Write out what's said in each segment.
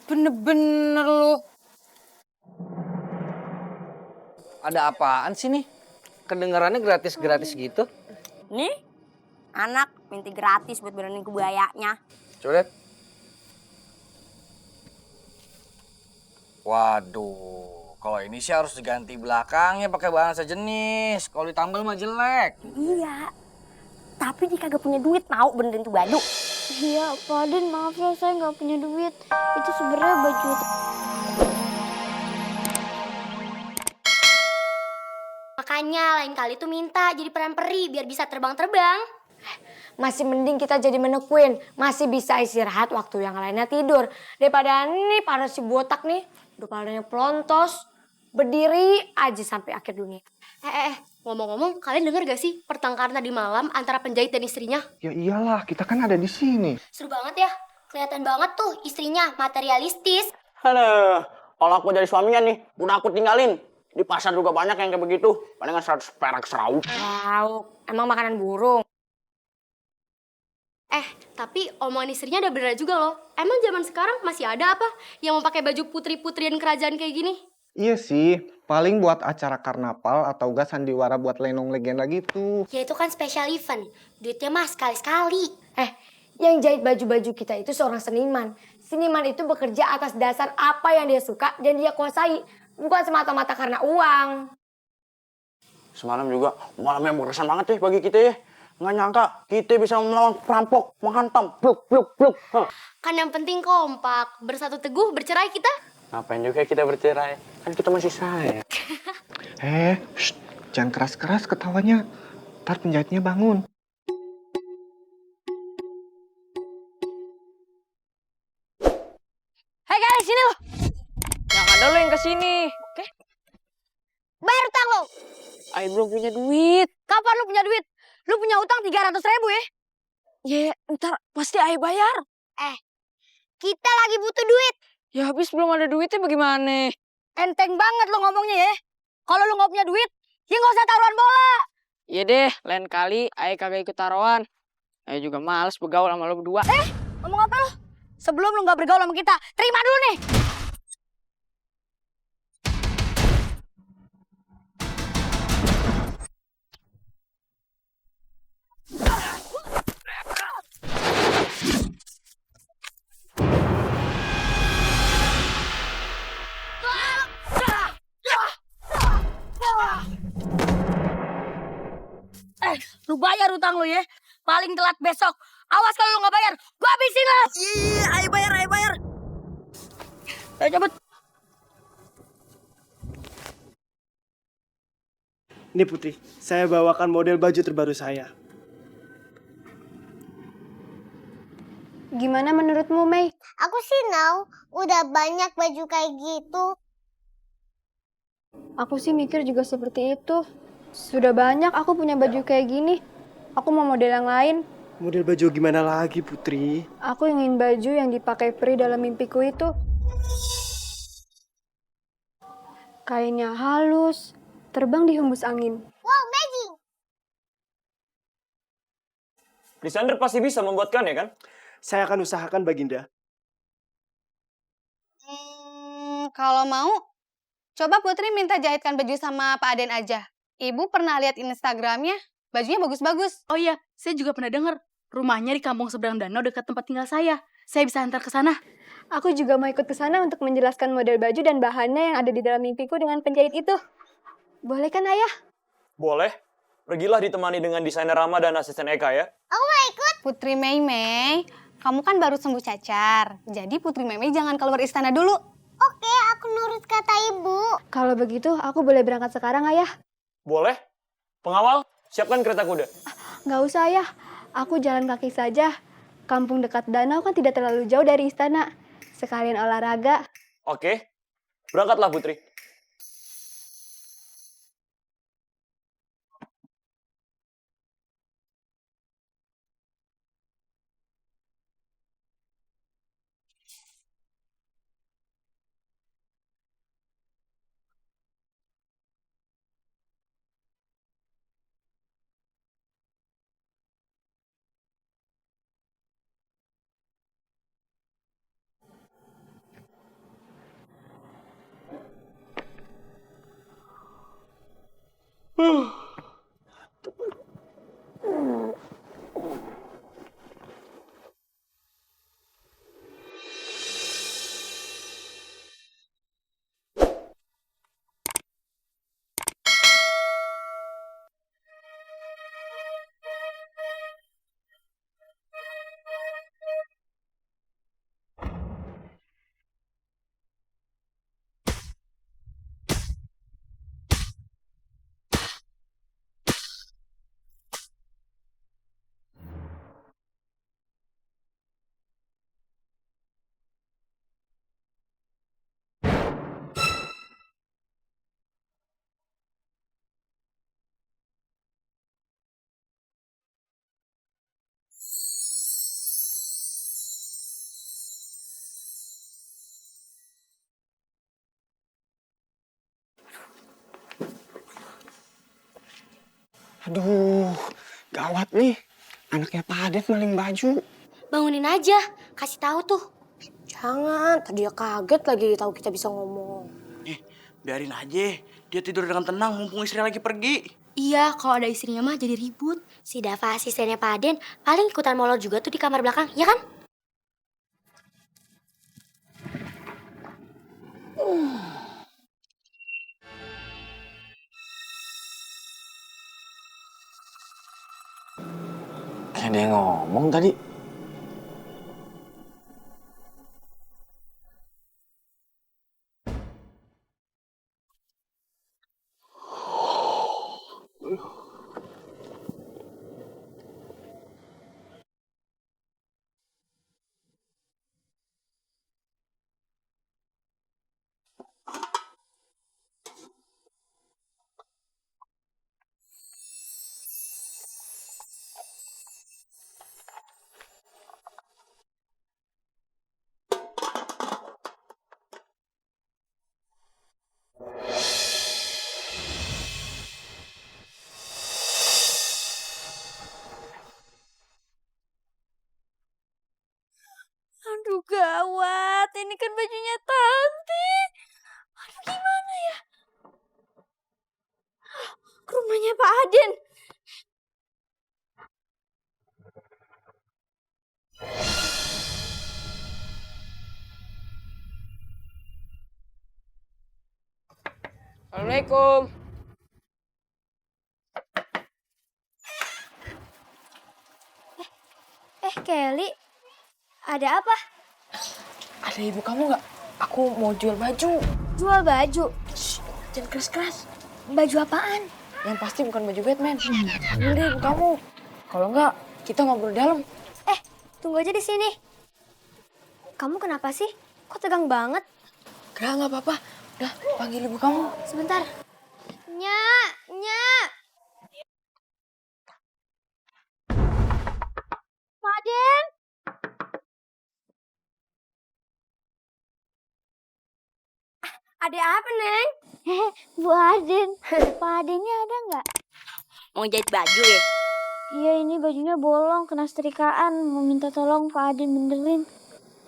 Bener-bener lu. Ada apaan sih nih? Kedengarannya gratis-gratis gitu. Nih, anak minta gratis buat benerin kebayanya. Coba lihat. Waduh, kalau ini sih harus diganti belakangnya pakai bahan sejenis. Kalau ditambal mah jelek. Iya, tapi dia kagak punya duit mau benerin tuh baju. Iya, Pak Aden, maaf ya saya nggak punya duit. Itu sebenarnya baju. Makanya lain kali tuh minta jadi peran peri biar bisa terbang-terbang. Masih mending kita jadi menekuin. Masih bisa istirahat waktu yang lainnya tidur. Daripada nih pada si botak nih. Udah padanya pelontos. Berdiri aja sampai akhir dunia. Ngomong-ngomong, kalian denger gak sih pertengkaran tadi malam antara penjahit dan istrinya? Ya iyalah, kita kan ada di sini. Seru banget ya. Kelihatan banget tuh istrinya materialistis. Aduh, kalau aku jadi suaminya nih, udah aku tinggalin. Di pasar juga banyak yang kayak begitu. Palingan 100 perak serau. Wow, emang makanan burung. Tapi omongan istrinya ada bener juga loh. Emang zaman sekarang masih ada apa yang mau pakai baju putri-putrian kerajaan kayak gini? Iya sih, paling buat acara karnaval atau gak sandiwara buat lenong legenda gitu. Ya itu kan special event. Duitnya mah sekali-sekali. Yang jahit baju-baju kita itu seorang seniman. Seniman itu bekerja atas dasar apa yang dia suka dan dia kuasai. Bukan semata-mata karena uang. Semalam juga malam yang berkesan banget deh bagi kita ya. Nggak nyangka kita bisa melawan perampok, menghantam, bluk, bluk, bluk. Kan yang penting kompak. Bersatu teguh, bercerai kita. Ngapain juga kita bercerai? Kan kita masih sayang. Shh, jangan keras-keras ketawanya. Ntar penjahitnya bangun. Hei guys, sini lo. Yang ada lo yang kesini. Oke. Bayar utang lo. Ay belum punya duit. Kapan lu punya duit? Lu punya utang 300.000 ya? Ya, ntar pasti Ay bayar. Kita lagi butuh duit. Ya habis belum ada duitnya bagaimana? Enteng banget lu ngomongnya ya. Kalau lu nggak punya duit, ya nggak usah taruhan bola. Iya deh, lain kali Ay kagak ikut taruhan. Ay juga males bergaul sama lo berdua. Ngomong apa lu? Sebelum lu nggak bergaul sama kita, terima dulu nih. Lu bayar utang lu ya. Paling telat besok. Awas kalau lu nggak bayar, gua habisin lah. Iya, Ay bayar, Ay bayar. Ayo cepet. Ini Putri, saya bawakan model baju terbaru saya. Gimana menurutmu, Mei? Aku sih udah banyak baju kayak gitu. Aku sih mikir juga seperti itu. Sudah banyak aku punya baju kayak gini. Aku mau model yang lain. Model baju gimana lagi, Putri? Aku ingin baju yang dipakai peri dalam mimpiku itu. Kainnya halus, terbang di hembus angin. Wow, magic! Desainer pasti bisa membuatkannya kan? Saya akan usahakan, Baginda. Kalau mau, coba Putri minta jahitkan baju sama Pak Aden aja. Ibu pernah lihat Instagramnya, bajunya bagus-bagus. Oh iya, saya juga pernah dengar. Rumahnya di kampung seberang danau dekat tempat tinggal saya. Saya bisa antar ke sana. Aku juga mau ikut ke sana untuk menjelaskan model baju dan bahannya yang ada di dalam mimpiku dengan penjahit itu. Boleh kan, Ayah? Boleh. Pergilah ditemani dengan desainer Rama dan asisten Eka ya. Aku mau ikut. Putri Mei, kamu kan baru sembuh cacar. Jadi Putri Mei jangan keluar istana dulu. Oke, aku nurut kata ibu. Kalau begitu, aku boleh berangkat sekarang, Ayah? Boleh. Pengawal, siapkan kereta kuda. Nggak usah, Ayah. Aku jalan kaki saja. Kampung dekat danau kan tidak terlalu jauh dari istana. Sekalian olahraga. Oke. Berangkatlah Putri. Aduh, gawat nih. Anaknya Pak Aden maling baju. Bangunin aja, kasih tahu tuh. Jangan, tadi dia kaget lagi tahu kita bisa ngomong. Biarin aja. Dia tidur dengan tenang mumpung istrinya lagi pergi. Iya, kalau ada istrinya mah jadi ribut. Si Dava asistennya Pak Aden paling ikutan molor juga tuh di kamar belakang, ya kan? Kayak dia ngomong tadi. Aduh gawat, ini kan bajunya Tanti. Aduh gimana ya? Ke rumahnya Pak Aden. Assalamualaikum. Kelly, ada apa? Ada ibu kamu nggak? Aku mau jual baju. Jual baju. Jangan keras-keras. Baju apaan? Yang pasti bukan baju Batman. Ini deh ibu kamu. Kalau nggak, kita ngobrol dalam. Tunggu aja di sini. Kamu kenapa sih? Kok tegang banget? Nggak apa-apa. Udah, panggil ibu kamu. Sebentar. Nya. Pak Aden. Ada apa, Neng? Bu Aden. Pak Adennya ada nggak? Mau jahit baju ya? Iya, ini bajunya bolong, kena setrikaan. Mau minta tolong Pak Aden benerin.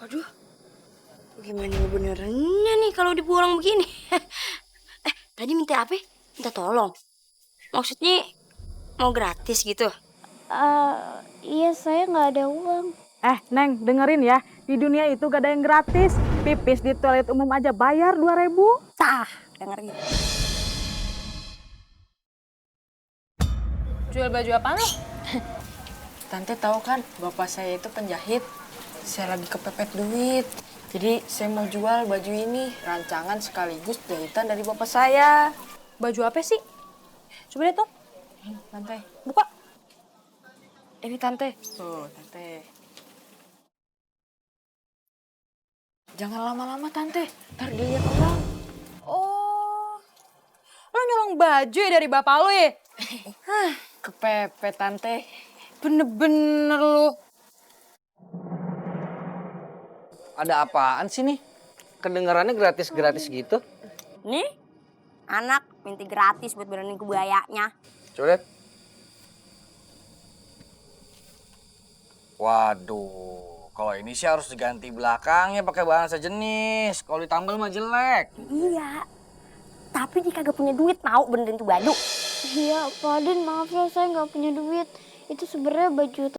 Aduh, gimana benerannya nih kalau dibolong begini? Tadi minta apa? Minta tolong. Maksudnya mau gratis gitu? Iya, saya nggak ada uang. Neng, dengerin ya. Di dunia itu gak ada yang gratis. Pipis di toilet umum aja bayar 2.000. Tah, dengerin. Jual baju apaan lo? Tante tahu kan, bapak saya itu penjahit. Saya lagi kepepet duit. Jadi saya mau jual baju ini. Rancangan sekaligus jahitan dari bapak saya. Baju apa sih? Coba lihat tuh. Tante, Buka. ini tante. Tuh, tante. Jangan lama-lama tante, ntar dilihat orang. Oh, lo nyolong baju ya dari bapak lo ya? Kepepet tante. Bener-bener lu. Ada apaan sih nih? Kedengarannya gratis-gratis gitu. Nih, anak minta gratis buat benerin kebayanya. Coba lihat. Waduh, kalau ini sih harus diganti belakangnya pakai bahan sejenis. Kalau ditambal mah jelek. Iya, tapi dia kagak punya duit mau benerin tuh baju. Iya, Pak Aden, maaf ya, saya nggak punya duit. Itu sebenarnya baju